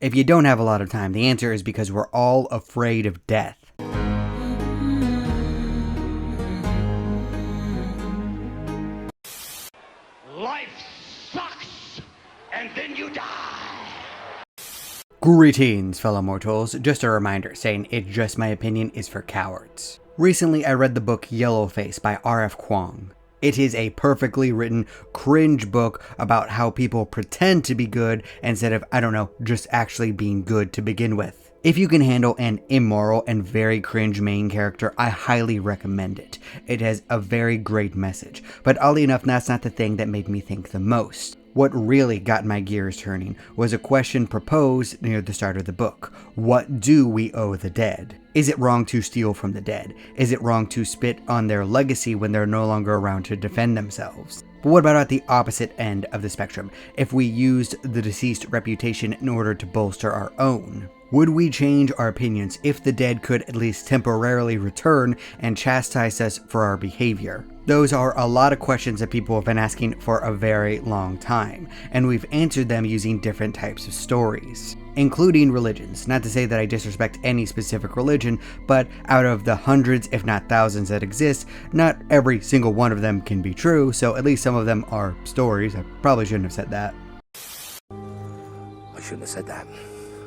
If you don't have a lot of time, the answer is because we're all afraid of death. Life sucks, and then you die. Greetings, fellow mortals. Just a reminder, saying "it's just my opinion" is for cowards. Recently, I read the book Yellowface by R.F. Kuang. It is a perfectly written, cringe book about how people pretend to be good instead of, just actually being good to begin with. If you can handle an immoral and very cringe main character, I highly recommend it. It has a very great message, but oddly enough, that's not the thing that made me think the most. What really got my gears turning was a question proposed near the start of the book. What do we owe the dead? Is it wrong to steal from the dead? Is it wrong to spit on their legacy when they're no longer around to defend themselves? But what about at the opposite end of the spectrum? If we used the deceased reputation in order to bolster our own? Would we change our opinions if the dead could at least temporarily return and chastise us for our behavior? Those are a lot of questions that people have been asking for a very long time, and we've answered them using different types of stories, including religions. Not to say that I disrespect any specific religion, but out of the hundreds, if not thousands that exist, not every single one of them can be true, so at least some of them are stories. I probably shouldn't have said that. I shouldn't have said that.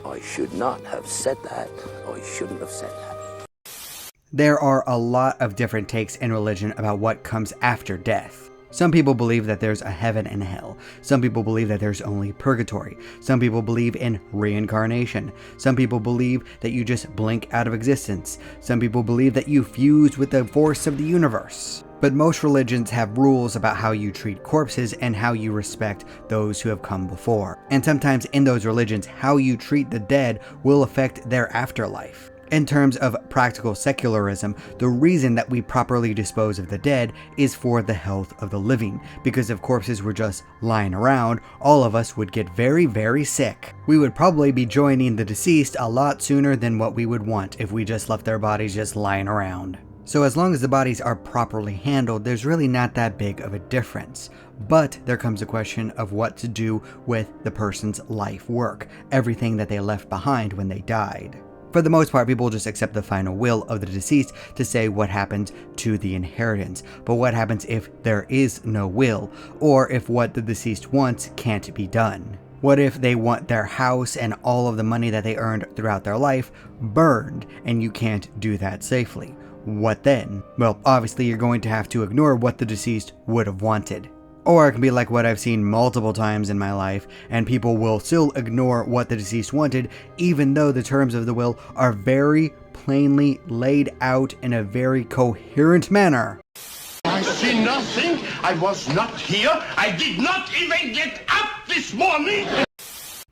I should not have said that. I shouldn't have said that. There are a lot of different takes in religion about what comes after death. Some people believe that there's a heaven and a hell. Some people believe that there's only purgatory. Some people believe in reincarnation. Some people believe that you just blink out of existence. Some people believe that you fuse with the force of the universe. But most religions have rules about how you treat corpses and how you respect those who have come before. And sometimes in those religions, how you treat the dead will affect their afterlife. In terms of practical secularism, the reason that we properly dispose of the dead is for the health of the living, because if corpses were just lying around, all of us would get very, very sick. We would probably be joining the deceased a lot sooner than what we would want if we just left their bodies just lying around. So as long as the bodies are properly handled, there's really not that big of a difference. But there comes a question of what to do with the person's life work, everything that they left behind when they died. For the most part, people just accept the final will of the deceased to say what happens to the inheritance. But what happens if there is no will, or if what the deceased wants can't be done? What if they want their house and all of the money that they earned throughout their life burned, and you can't do that safely? What then? Well, obviously you're going to have to ignore what the deceased would have wanted. Or it can be like what I've seen multiple times in my life, and people will still ignore what the deceased wanted, even though the terms of the will are very plainly laid out in a very coherent manner. I see nothing. I was not here. I did not even get up this morning.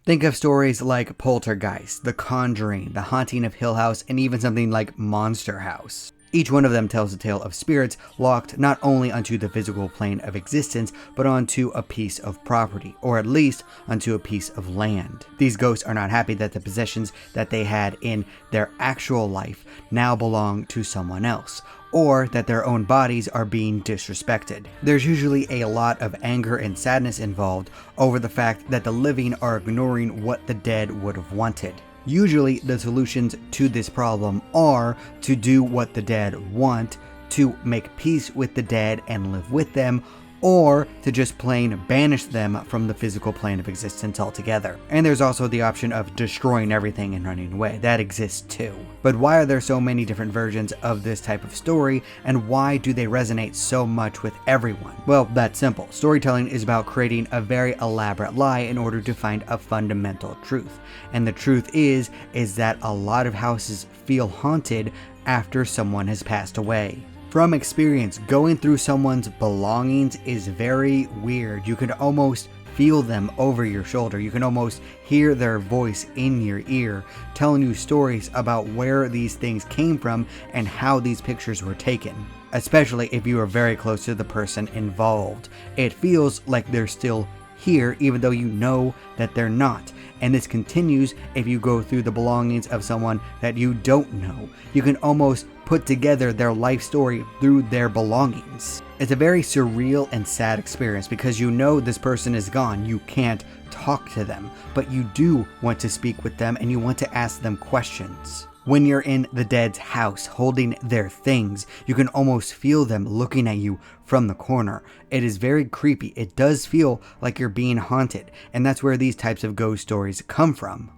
Think of stories like Poltergeist, The Conjuring, The Haunting of Hill House, and even something like Monster House. Each one of them tells a tale of spirits locked not only onto the physical plane of existence, but onto a piece of property, or at least onto a piece of land. These ghosts are not happy that the possessions that they had in their actual life now belong to someone else, or that their own bodies are being disrespected. There's usually a lot of anger and sadness involved over the fact that the living are ignoring what the dead would have wanted. Usually the solutions to this problem are to do what the dead want, to make peace with the dead and live with them, or to just plain banish them from the physical plane of existence altogether. And there's also the option of destroying everything and running away. That exists too. But why are there so many different versions of this type of story, and why do they resonate so much with everyone? Well, that's simple. Storytelling is about creating a very elaborate lie in order to find a fundamental truth. And the truth is that a lot of houses feel haunted after someone has passed away. From experience, going through someone's belongings is very weird. You can almost feel them over your shoulder. You can almost hear their voice in your ear, telling you stories about where these things came from and how these pictures were taken. Especially if you are very close to the person involved. It feels like they're still here even though you know that they're not. And this continues if you go through the belongings of someone that you don't know. You can almost put together their life story through their belongings. It's a very surreal and sad experience because you know this person is gone. You can't talk to them, but you do want to speak with them and you want to ask them questions. When you're in the dead's house holding their things, you can almost feel them looking at you from the corner. It is very creepy. It does feel like you're being haunted, and that's where these types of ghost stories come from.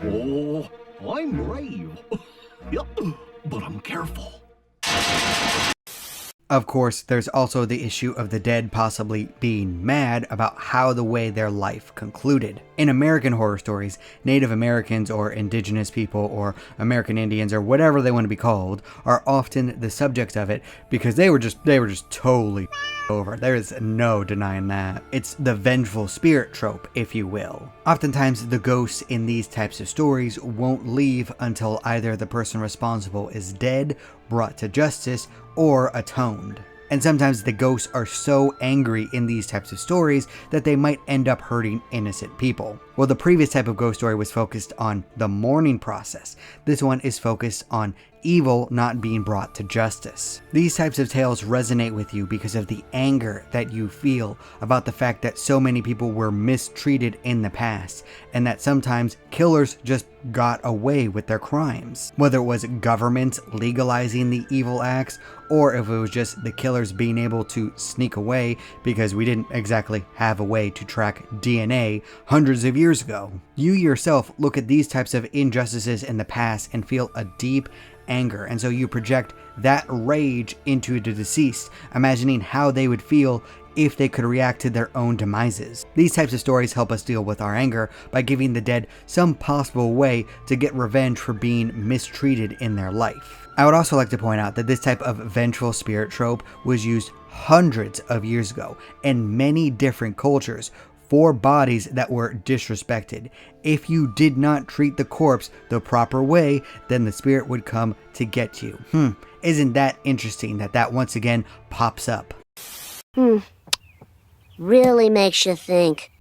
Oh, I'm brave. Yeah, but I'm careful. Of course, there's also the issue of the dead possibly being mad about how the way their life concluded. In American horror stories, Native Americans or indigenous people or American Indians or whatever they want to be called are often the subject of it because they were just totally over. There is no denying that. It's the vengeful spirit trope, if you will. Oftentimes, the ghosts in these types of stories won't leave until either the person responsible is dead, brought to justice, or atoned. And sometimes the ghosts are so angry in these types of stories that they might end up hurting innocent people. Well, the previous type of ghost story was focused on the mourning process. This one is focused on evil not being brought to justice. These types of tales resonate with you because of the anger that you feel about the fact that so many people were mistreated in the past, and that sometimes killers just got away with their crimes. Whether it was governments legalizing the evil acts, or if it was just the killers being able to sneak away because we didn't exactly have a way to track DNA hundreds of years ago. You yourself look at these types of injustices in the past and feel a deep anger, and so you project that rage into the deceased, imagining how they would feel if they could react to their own demises. These types of stories help us deal with our anger by giving the dead some possible way to get revenge for being mistreated in their life. I would also like to point out that this type of vengeful spirit trope was used hundreds of years ago in many different cultures for bodies that were disrespected. If you did not treat the corpse the proper way, then the spirit would come to get you. Isn't that interesting that once again pops up? Really makes you think.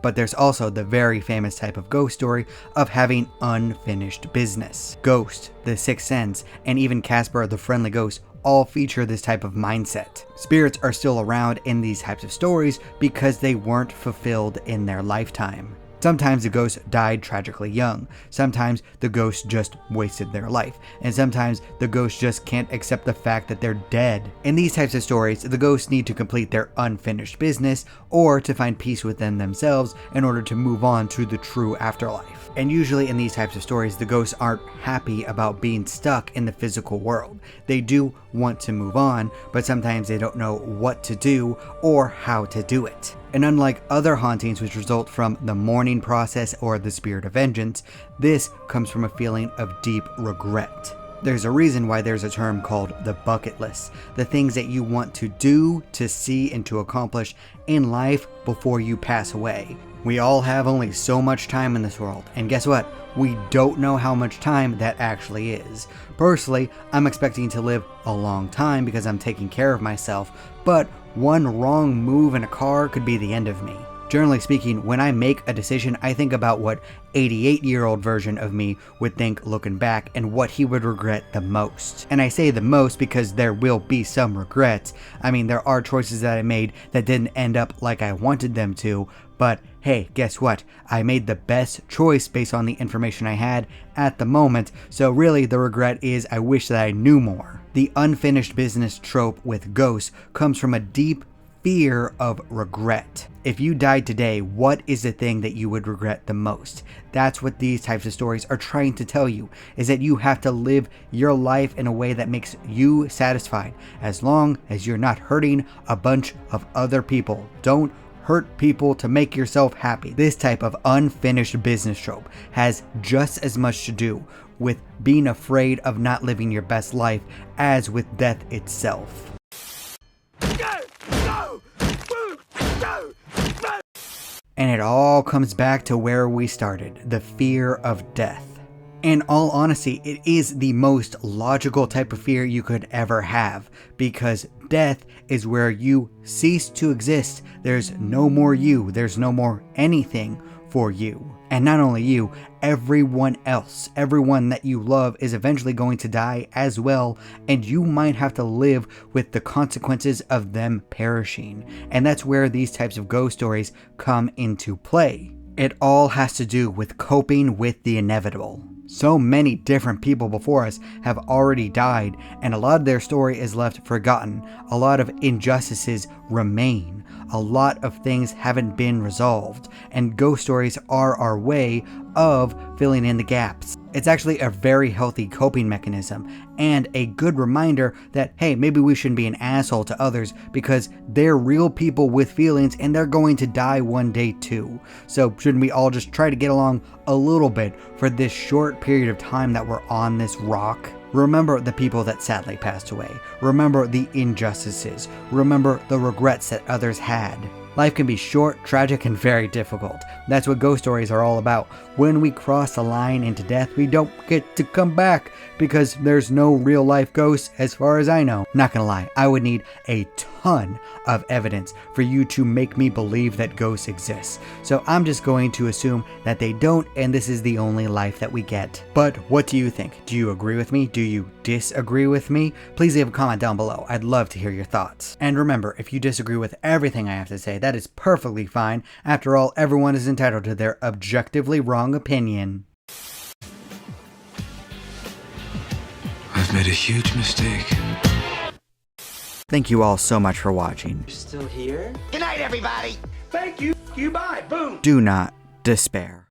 But there's also the very famous type of ghost story of having unfinished business. Ghost, The Sixth Sense, and even Casper the Friendly Ghost all feature this type of mindset. Spirits are still around in these types of stories because they weren't fulfilled in their lifetime. Sometimes the ghost died tragically young, sometimes the ghost just wasted their life, and sometimes the ghost just can't accept the fact that they're dead. In these types of stories, the ghosts need to complete their unfinished business or to find peace within themselves in order to move on to the true afterlife. And usually in these types of stories, the ghosts aren't happy about being stuck in the physical world. They do want to move on, but sometimes they don't know what to do or how to do it. And unlike other hauntings which result from the mourning process or the spirit of vengeance, this comes from a feeling of deep regret. There's a reason why there's a term called the bucket list, the things that you want to do, to see, and to accomplish in life before you pass away. We all have only so much time in this world, and guess what? We don't know how much time that actually is. Personally, I'm expecting to live a long time because I'm taking care of myself, but one wrong move in a car could be the end of me. Generally speaking, when I make a decision, I think about what 88-year-old version of me would think looking back and what he would regret the most. And I say the most because there will be some regrets. I mean, there are choices that I made that didn't end up like I wanted them to, but hey, guess what? I made the best choice based on the information I had at the moment, so really the regret is I wish that I knew more. The unfinished business trope with ghosts comes from a deep fear of regret. If you died today, what is the thing that you would regret the most? That's what these types of stories are trying to tell you, is that you have to live your life in a way that makes you satisfied, as long as you're not hurting a bunch of other people. Don't hurt people to make yourself happy. This type of unfinished business trope has just as much to do with being afraid of not living your best life as with death itself. And it all comes back to where we started, the fear of death. In all honesty, it is the most logical type of fear you could ever have, because death is where you cease to exist. There's no more you, there's no more anything for you. And not only you, everyone else, everyone that you love is eventually going to die as well, and you might have to live with the consequences of them perishing. And that's where these types of ghost stories come into play. It all has to do with coping with the inevitable. So many different people before us have already died, and a lot of their story is left forgotten. A lot of injustices remain. A lot of things haven't been resolved, and ghost stories are our way of filling in the gaps. It's actually a very healthy coping mechanism and a good reminder that, hey, maybe we shouldn't be an asshole to others because they're real people with feelings and they're going to die one day too. So shouldn't we all just try to get along a little bit for this short period of time that we're on this rock? Remember the people that sadly passed away. Remember the injustices. Remember the regrets that others had. Life can be short, tragic, and very difficult. That's what ghost stories are all about. When we cross the line into death, we don't get to come back because there's no real life ghosts as far as I know. Not gonna lie, I would need a ton of evidence for you to make me believe that ghosts exist. So I'm just going to assume that they don't, and this is the only life that we get. But what do you think? Do you agree with me? Do you disagree with me? Please leave a comment down below. I'd love to hear your thoughts. And remember, if you disagree with everything I have to say, that is perfectly fine. After all, everyone is entitled to their objectively wrong opinion. I've made a huge mistake. Thank you all so much for watching. You're still here? Good night, everybody. Thank you. You bye. Boom. Do not despair.